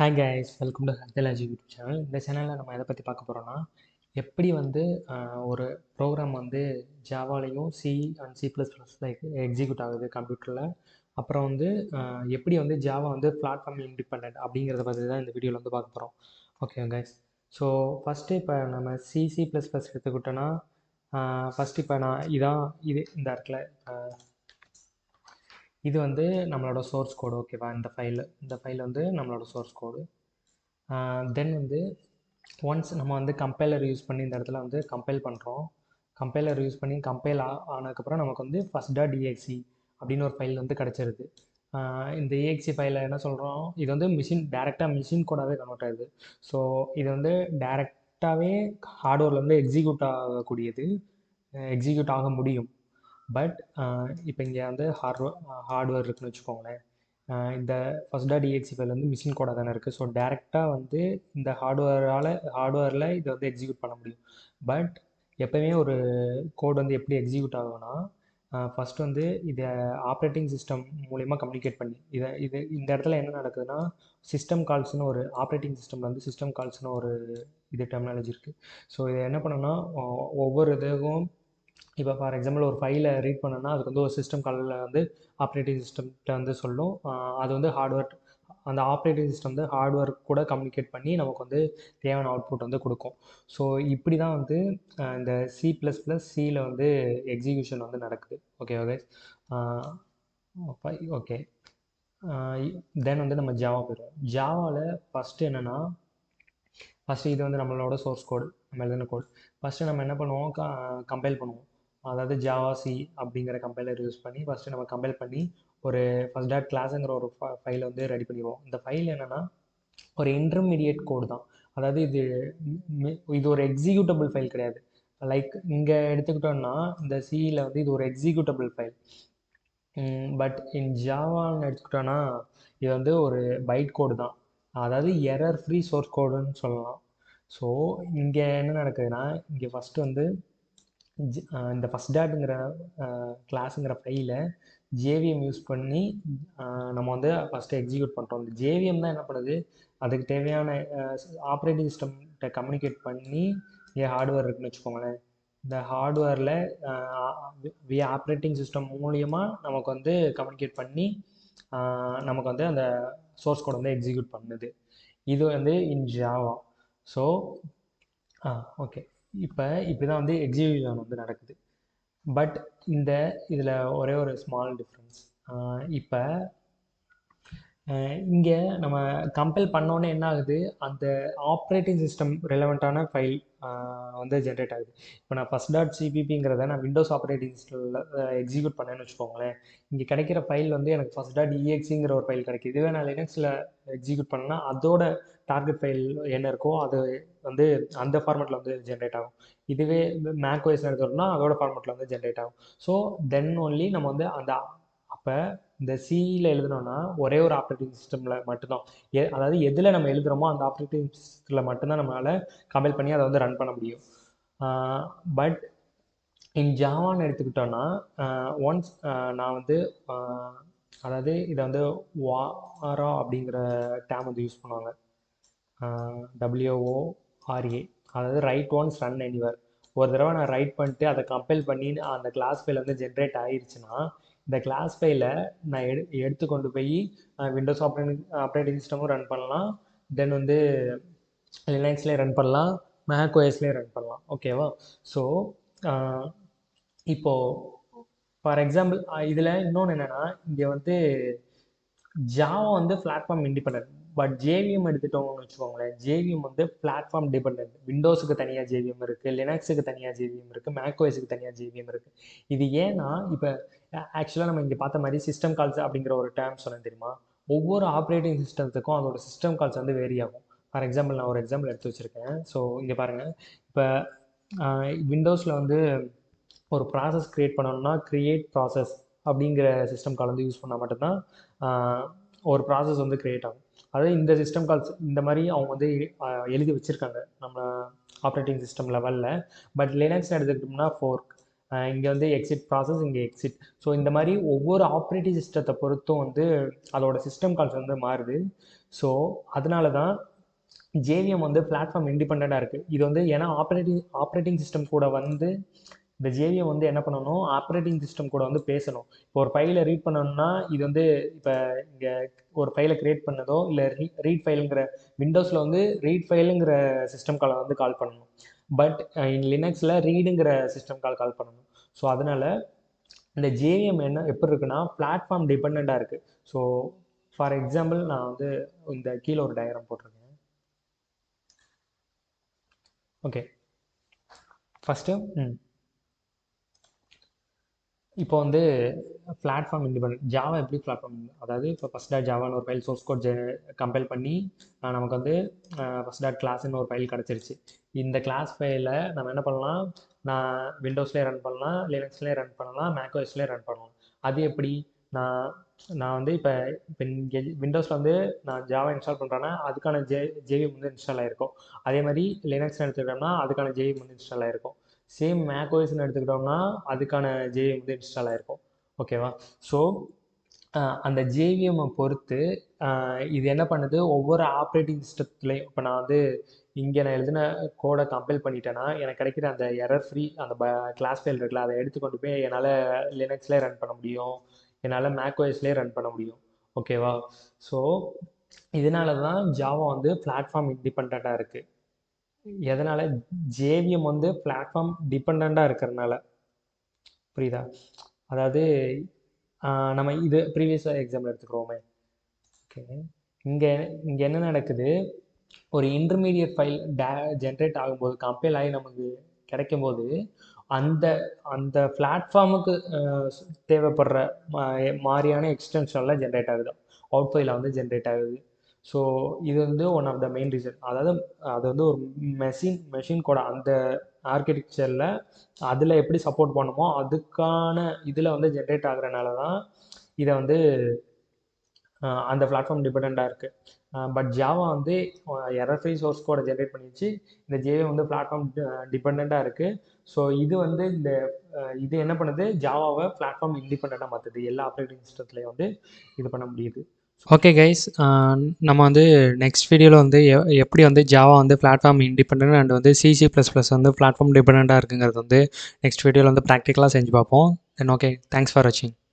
Hi guys, welcome to ஹர்தலாஜி YouTube channel. இந்த சேனலில் நம்ம எதை பற்றி பார்க்க போகிறோம்னா, எப்படி வந்து ஒரு ப்ரோக்ராம் வந்து ஜாவாலையும் சி அண்ட் சி ப்ளஸ் ப்ளஸில் எக்ஸிக்யூட் ஆகுது கம்ப்யூட்டரில். அப்புறம் வந்து எப்படி வந்து ஜாவா வந்து பிளாட்ஃபார்ம் இண்டிபெண்ட் அப்படிங்கிறத பற்றி தான் இந்த வீடியோவில் வந்து பார்க்க போகிறோம். ஓகே கைஸ், ஸோ ஃபஸ்ட்டு இப்போ நம்ம சி ப்ளஸ் ப்ளஸ் எடுத்துக்கிட்டோன்னா, ஃபஸ்ட்டு இப்போ நான் இது இந்த இடத்துல இது வந்து நம்மளோட சோர்ஸ் கோடு. ஓகேவா? இந்த ஃபைல் வந்து நம்மளோட சோர்ஸ் கோடு. தென் வந்து ஒன்ஸ் நம்ம வந்து கம்பைலர் யூஸ் பண்ணி இந்த இடத்துல வந்து கம்பைல் பண்ணுறோம். கம்பைலர் யூஸ் பண்ணி கம்பைல் ஆனதுக்கப்புறம் நமக்கு வந்து first.exe அப்படின்னு ஒரு ஃபைல் வந்து கிடச்சிருது. இந்த EXE ஃபைலில் என்ன சொல்கிறோம், இது வந்து டேரெக்டாக மிஷின் கோடாகவே கன்வெர்ட் ஆகுது. ஸோ இது வந்து டேரெக்டாகவே ஹார்ட்வேர்லேருந்து எக்ஸிக்யூட் ஆக முடியும். பட் இப்போ இங்கே வந்து ஹார்ட்வேர் இருக்குன்னு வச்சுக்கோங்களேன். இந்த first.exe ஃபைல் வந்து மிஷின் கோடாக தானே இருக்குது. ஸோ டேரெக்டாக வந்து இந்த ஹார்ட்வேரில் இதை வந்து எக்ஸிக்யூட் பண்ண முடியும். பட் எப்போவுமே ஒரு கோட் வந்து எப்படி எக்ஸிக்யூட் ஆகும்னா, ஃபஸ்ட் வந்து இதை ஆப்ரேட்டிங் சிஸ்டம் மூலிமா கம்யூனிகேட் பண்ணி இந்த இடத்துல என்ன நடக்குதுன்னா, சிஸ்டம் கால்ஸ்னு ஒரு ஆப்ரேட்டிங் சிஸ்டமில் வந்து சிஸ்டம் கால்ஸ்னு ஒரு டெர்மினாலஜி இருக்குது. ஸோ இதை என்ன பண்ணோன்னா, ஒவ்வொரு இதுவும் இப்போ ஃபார் எக்ஸாம்பிள் ஒரு ஃபைலை ரீட் பண்ணோன்னா அதுக்கு வந்து ஒரு சிஸ்டம் காலில் வந்து ஆப்ரேட்டிங் சிஸ்டம்கிட்ட வந்து சொல்லும். அது வந்து அந்த ஆப்ரேட்டிங் சிஸ்டம் வந்து ஹார்ட்வேர் கூட கம்யூனிகேட் பண்ணி நமக்கு வந்து தேவையான அவுட்புட் வந்து கொடுக்கும். ஸோ இப்படி தான் வந்து இந்த C++ல வந்து எக்ஸிக்யூஷன் வந்து நடக்குது. ஓகே. ஓகே. தென் வந்து நம்ம ஜாவா போயிடுவோம். ஜாவாவில் ஃபஸ்ட்டு என்னென்னா, ஃபஸ்ட்டு இது வந்து நம்மளோட சோர்ஸ் கோடு, நம்ம எழுதின கோட். ஃபஸ்ட்டு நம்ம என்ன பண்ணுவோம், கம்பைல் பண்ணுவோம். அதாவது ஜாவா சி அப்படிங்கிற கம்பைலர் யூஸ் பண்ணி ஃபஸ்ட்டு நம்ம கம்பைல் பண்ணி ஒரு first.classங்கிற ஒரு ஃபைலை வந்து ரெடி பண்ணிடுவோம். இந்த ஃபைல் என்னென்னா ஒரு இன்டர்மீடியேட் கோடு தான். அதாவது இது ஒரு எக்ஸிக்யூட்டபிள் ஃபைல் கிடையாது. லைக் இங்கே எடுத்துக்கிட்டோம்னா இந்த சியில் வந்து இது ஒரு எக்ஸிக்யூட்டபிள் ஃபைல். பட் இன் ஜாவான்னு எடுத்துக்கிட்டோன்னா இது வந்து ஒரு பைட் கோடு தான். அதாவது எரர் ஃப்ரீ சோர்ஸ் கோடுன்னு சொல்லலாம். ஸோ இங்கே என்ன நடக்குதுன்னா, இங்கே ஃபஸ்ட்டு வந்து இந்த first.ங்கிற கிளாஸுங்கிற ஃபைலை ஜேவிஎம் யூஸ் பண்ணி நம்ம வந்து ஃபஸ்ட்டு எக்ஸிக்யூட் பண்ணுறோம். இந்த ஜேவிஎம் தான் என்ன பண்ணுது, அதுக்கு தேவையான ஆப்ரேட்டிங் சிஸ்டம்கிட்ட கம்யூனிகேட் பண்ணி ஹார்ட்வேர் இருக்குன்னு வச்சுக்கோங்களேன். இந்த ஹார்ட்வேரில் வியா ஆப்ரேட்டிங் சிஸ்டம் மூலியமாக நமக்கு வந்து கம்யூனிகேட் பண்ணி நமக்கு வந்து அந்த சோர்ஸ் கோட் வந்து எக்ஸிக்யூட் பண்ணுது. இது வந்து இன் ஜாவா. ஸோ ஓகே, இப்படி தான் வந்து எக்ஸிக்யூஷன் வந்து நடக்குது. பட் இதில் ஒரே ஒரு ஸ்மால் டிஃப்ரென்ஸ். இப்போ இங்கே நம்ம கம்பைல் பண்ணோன்னே என்ன ஆகுது, அந்த ஆப்ரேட்டிங் சிஸ்டம் ரெலவெண்ட்டான ஃபைல் வந்து ஜென்ரேட் ஆகுது. இப்போ நான் first.cppங்கிறத நான் விண்டோஸ் ஆப்ரேட்டிங் சிஸ்டமில் எக்ஸிக்யூட் பண்ணேன்னு வச்சுக்கோங்களேன். இங்கே கிடைக்கிற ஃபைல் வந்து எனக்கு first.exeங்கிற ஒரு ஃபைல் கிடைக்குது. இதுவே நான் லினக்ஸில் எக்ஸிக்யூட் பண்ணேன்னா அதோட டார்கெட் ஃபைல் என்ன இருக்கோ அது வந்து அந்த ஃபார்மேட்டில் வந்து ஜென்ரேட் ஆகும். இதுவே மேக் ஓஎஸ் எடுத்தோம்னா அதோட ஃபார்மேட்டில் வந்து ஜென்ரேட் ஆகும். ஸோ தென் ஒன்லி நம்ம வந்து அப்போ இந்த சியில் எழுதணும்னா ஒரே ஒரு ஆப்ரேட்டிங் சிஸ்டமில் மட்டும்தான், அதாவது எதில் நம்ம எழுதுகிறோமோ அந்த ஆப்ரேட்டிங் சிஸ்டத்தில் மட்டும்தான் நம்மளால் கம்பைல் பண்ணி அதை வந்து ரன் பண்ண முடியும். பட் இன் ஜாவான்னு எடுத்துக்கிட்டோன்னா ஒன்ஸ் நான் வந்து அதாவது இதை வந்து வாரா அப்படிங்கிற டேம் வந்து யூஸ் பண்ணுவாங்க. WORA, அதாவது ரைட் ஒன்ஸ் ரன் எனிவேர். ஒரு தடவை நான் ரைட் பண்ணிட்டு அதை கம்பைல் பண்ணி அந்த கிளாஸ் ஃபைல் வந்து ஜென்ரேட் ஆகிடுச்சுன்னா இந்த கிளாஸ் ஃபைலை நான் எடுத்து கொண்டு போய் விண்டோஸ் ஆப்ரேட்டிங் சிஸ்டமும் ரன் பண்ணலாம், தென் வந்து லினக்ஸ்லேயே ரன் பண்ணலாம், மேக் ஓஎஸ்லேயே ரன் பண்ணலாம். ஓகேவா? ஸோ இப்போது ஃபார் எக்ஸாம்பிள் இதில் இன்னொன்று என்னென்னா, இங்கே வந்து ஜாவா வந்து பிளாட்ஃபார்ம் இண்டிபெண்ட். பட் ஜேவிஎம் எடுத்துட்டோம்னு வச்சுக்கோங்களேன், ஜேவிஎம் வந்து பிளாட்ஃபார்ம் டிபெண்ட். விண்டோஸுக்கு தனியாக ஜேவிஎம் இருக்குது, லினக்ஸுக்கு தனியாக ஜேவிஎம் இருக்குது, மேக் ஓஎஸ்க்கு தனியாக ஜேவிஎம் இருக்குது. இது ஏன்னா இப்போ ஆக்சுவலாக நம்ம இங்கே பார்த்த மாதிரி சிஸ்டம் கால்ஸ் அப்படிங்கிற ஒரு டேர்ம் சொன்னேன் தெரியுமா, ஒவ்வொரு ஆப்ரேட்டிங் சிஸ்டத்துக்கும் அதோட சிஸ்டம் கால்ஸ் வந்து வேரி ஆகும். ஃபார் எக்ஸாம்பிள் நான் ஒரு எக்ஸாம்பிள் எடுத்து வச்சுருக்கேன். ஸோ இங்கே பாருங்கள், இப்போ விண்டோஸில் வந்து ஒரு ப்ராசஸ் க்ரியேட் பண்ணணும்னா க்ரியேட் ப்ராசஸ் அப்படிங்கிற சிஸ்டம் கால் வந்து யூஸ் பண்ணால் மட்டும்தான் ஒரு ப்ராசஸ் வந்து க்ரியேட் ஆகும். அதாவது இந்த சிஸ்டம் கால்ஸ் இந்த மாதிரி அவங்க வந்து எழுதி வச்சுருக்காங்க நம்ம ஆப்ரேட்டிங் சிஸ்டம் லெவலில். பட் லினக்ஸ் எடுத்துக்கிட்டோம்னா ஃபோர்க், இங்கே வந்து எக்ஸிட் ப்ராசஸ், இங்கே எக்ஸிட். ஸோ இந்த மாதிரி ஒவ்வொரு ஆப்ரேட்டிங் சிஸ்டத்தை பொறுத்தும் வந்து அதோட சிஸ்டம் கால்ஸ் வந்து மாறுது. ஸோ அதனால தான் ஜேவிஎம் வந்து பிளாட்ஃபார்ம் இண்டிபெண்ட்டாக இருக்குது. இது வந்து ஏன்னா ஆப்ரேட்டிங் சிஸ்டம் கூட வந்து இந்த ஜேவிஎம் வந்து என்ன பண்ணணும், ஆப்ரேட்டிங் சிஸ்டம் கூட வந்து பேசணும். இப்போ ஒரு ஃபைலை ரீட் பண்ணணும்னா இது வந்து இப்போ இங்கே ஒரு ஃபைலை க்ரியேட் பண்ணதோ இல்லை ரீட் ஃபைலுங்கிற விண்டோஸில் வந்து ரீட் ஃபைலுங்கிற சிஸ்டம் காலை வந்து கால் பண்ணணும். பட் இன் லினக்ஸில் ரீடுங்கிற சிஸ்டம் கால் பண்ணணும். ஸோ அதனால் இந்த ஜேவிஎம் என்ன எப்படி இருக்குன்னா பிளாட்ஃபார்ம் டிபெண்ட்டாக இருக்குது. ஸோ ஃபார் எக்ஸாம்பிள் நான் வந்து இந்த கீழே ஒரு டயக்ராம் போட்டிருக்கேன். ஓகே, ஃபஸ்ட்டு இப்போ வந்து பிளாட்ஃபார்ம் இண்டிபெண்ட் ஜாவா எப்படி பிளாட்ஃபார்ம், அதாவது இப்போ ஃபஸ்ட் டாட் ஜாவான்னு ஒரு ஃபைல் சோர்ஸ் கோட் கம்பைல் பண்ணி நமக்கு வந்து ஃபஸ்ட் டாட் கிளாஸ்ன்னு ஒரு ஃபைல் கிடச்சிருச்சு. இந்த கிளாஸ் ஃபைலை நம்ம என்ன பண்ணலாம், நான் விண்டோஸ்லேயே ரன் பண்ணலாம், லினக்ஸ்லேயே ரன் பண்ணலாம், மேக்ஓஎஸ்லேயே ரன் பண்ணலாம். அது எப்படி, நான் நான் வந்து இப்போ இங்கே விண்டோஸில் வந்து நான் ஜாவா இன்ஸ்டால் பண்ணுறேன்னா அதுக்கான ஜேவிஎம் வந்து இன்ஸ்டால் ஆகிருக்கும். அதே மாதிரி லினக்ஸ்னு எடுத்துக்கிட்டோம்னா அதுக்கான ஜேவிஎம் வந்து இன்ஸ்டால் ஆகிருக்கும். சேம் மேக்ஓஎஸ்ன்னு எடுத்துக்கிட்டோம்னா அதுக்கான ஜேவிஎம் வந்து இன்ஸ்டால் ஆகிருக்கும். ஓகேவா? ஸோ அந்த ஜேவிஎம்மை பொறுத்து இது என்ன பண்ணுது, ஒவ்வொரு ஆப்ரேட்டிங் சிஸ்டத்துலேயும் இப்போ நான் வந்து இங்கே நான் எழுதின கோடை கம்பைல் பண்ணிட்டேன்னா எனக்கு கிடைக்கிற அந்த எரர் ஃப்ரீ அந்த கிளாஸ் ஃபைல் இருக்குல்ல, அதை எடுத்துக்கொண்டு போய் என்னால் லினக்ஸ்லேயே ரன் பண்ண முடியும், என்னால் மேக்ஓஎஸ்லேயே ரன் பண்ண முடியும். ஓகேவா? ஸோ இதனால தான் ஜாவா வந்து பிளாட்ஃபார்ம் இண்டிபெண்ட்டாக இருக்குது. எதனால், ஜேவிஎம் வந்து பிளாட்ஃபார்ம் டிபெண்ட்டாக இருக்கிறதுனால. புரியுதா? அதாவது நம்ம இது ப்ரீவியஸ் எக்ஸாம்பிள் எடுத்துக்கிறோமே. ஓகே, இங்கே இங்கே என்ன நடக்குது, ஒரு இன்டர்மீடியட் ஃபைல் ஜென்ரேட் ஆகும்போது கம்பைல் ஆகி நமக்கு கிடைக்கும்போது அந்த அந்த பிளாட்ஃபார்முக்கு தேவைப்படுற மாதிரியான எக்ஸ்டென்ஷன்லாம் ஜென்ரேட் ஆகுது, அவுட் ஃபைலில் வந்து ஜென்ரேட் ஆகுது. ஸோ இது வந்து one of the main reason. அதாவது அது வந்து ஒரு மெஷின் கூட அந்த ஆர்கிடெக்சரில் அதில் எப்படி சப்போர்ட் பண்ணுமோ அதுக்கான இதில் வந்து ஜென்ரேட் ஆகுறனால தான் இதை வந்து அந்த பிளாட்ஃபார்ம் டிபெண்ட்டாக இருக்குது. பட் ஜாவா வந்து எரர் ஃப்ரீ சோர்ஸ் கோடை ஜென்ரேட் பண்ணிடுச்சு. இந்த ஜேவிஎம் வந்து பிளாட்ஃபார்ம் டிபெண்ட்டாக இருக்குது. ஸோ இது வந்து இது என்ன பண்ணுது, ஜாவாவை பிளாட்ஃபார்ம் இண்டிபெண்ட்டாக மாற்றுது. எல்லா ஆப்ரேட்டிங் சிஸ்டத்துலேயும் வந்து இது பண்ண முடியுது. ஓகே கைஸ், நம்ம வந்து நெக்ஸ்ட் வீடியோவில் வந்து எப்படி வந்து ஜாவா வந்து பிளாட்ஃபார்ம் இண்டிபெண்ட் அண்ட் வந்து C++ வந்து பிளாட்ஃபார்ம் டிபெண்ட்டாக இருக்குங்கிறது வந்து நெக்ஸ்ட் வீடியோவில் வந்து ப்ராக்டிக்கலாக செஞ்சு பார்ப்போம். தென் ஓகே, தேங்க்ஸ் ஃபார் வாட்சிங்.